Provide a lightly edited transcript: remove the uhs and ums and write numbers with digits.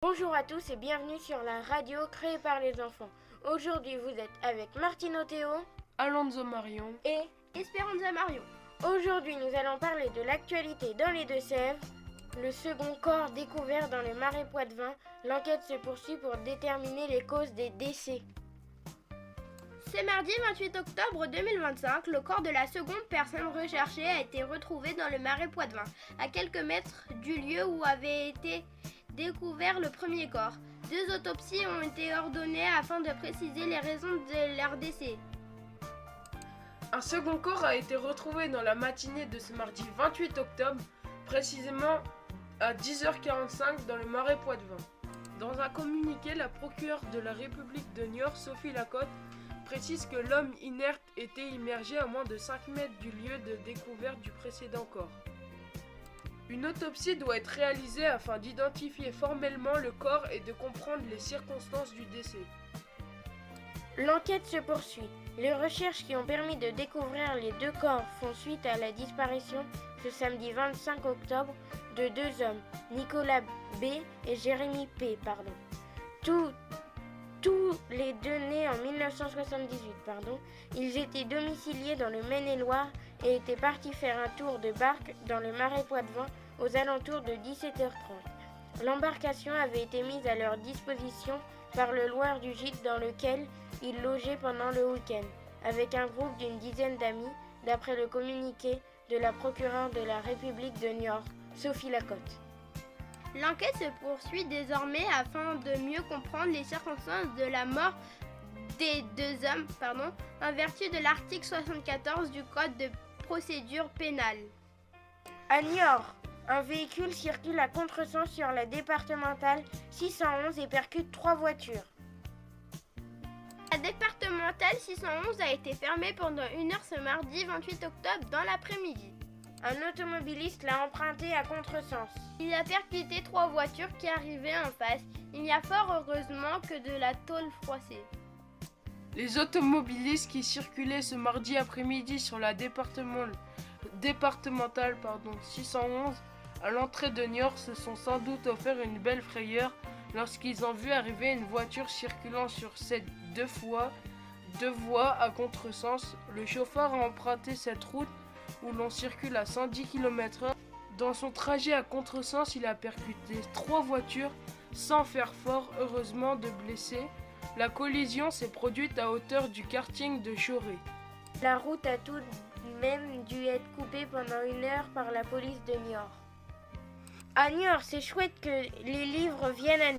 Bonjour à tous et bienvenue sur la radio créée par les enfants. Aujourd'hui vous êtes avec Martino Théo, Alonso Marion et Esperanza Marion. Aujourd'hui nous allons parler de l'actualité dans les Deux-Sèvres. Le second corps découvert dans le marais Poitevin. L'enquête se poursuit pour déterminer les causes des décès. C'est mardi 28 octobre 2025, le corps de la seconde personne recherchée a été retrouvé dans le marais Poitevin, à quelques mètres du lieu où avait été découvert le premier corps. 2 autopsies ont été ordonnées afin de préciser les raisons de leur décès. Un second corps a été retrouvé dans la matinée de ce mardi 28 octobre, précisément à 10h45 dans le marais Poitevin. Dans un communiqué, la procureure de la République de Niort, Sophie Lacotte, précise que l'homme inerte était immergé à moins de 5 mètres du lieu de découverte du précédent corps. Une autopsie doit être réalisée afin d'identifier formellement le corps et de comprendre les circonstances du décès. L'enquête se poursuit. Les recherches qui ont permis de découvrir les 2 corps font suite à la disparition ce samedi 25 octobre de 2 hommes, Nicolas B et Jérémy P. Tous les 2 nés en 1978. Ils étaient domiciliés dans le Maine-et-Loire et étaient partis faire un tour de barque dans le marais Poitevin aux alentours de 17h30. L'embarcation avait été mise à leur disposition par le loueur du gîte dans lequel ils logeaient pendant le week-end, avec un groupe d'une dizaine d'amis, d'après le communiqué de la procureure de la République de Niort, Sophie Lacotte. L'enquête se poursuit désormais afin de mieux comprendre les circonstances de la mort des 2 hommes, en vertu de l'article 74 du Code de procédure pénale. À Niort, un véhicule circule à contresens sur la départementale 611 et percute 3 voitures. La départementale 611 a été fermée pendant 1 heure ce mardi 28 octobre dans l'après-midi. Un automobiliste l'a emprunté à contresens. Il a percuté 3 voitures qui arrivaient en face. Il n'y a fort heureusement que de la tôle froissée. Les automobilistes qui circulaient ce mardi après-midi sur la départementale 611 à l'entrée de Niort se sont sans doute offert une belle frayeur lorsqu'ils ont vu arriver une voiture circulant sur cette 2 voies à contresens. Le chauffeur a emprunté cette route où l'on circule à 110 km/h. Dans son trajet à contresens, il a percuté 3 voitures sans faire fort, heureusement, de blessés. La collision s'est produite à hauteur du karting de Choré. La route a tout de même dû être coupée pendant 1 heure par la police de Niort. À Niort, c'est chouette que les livres viennent à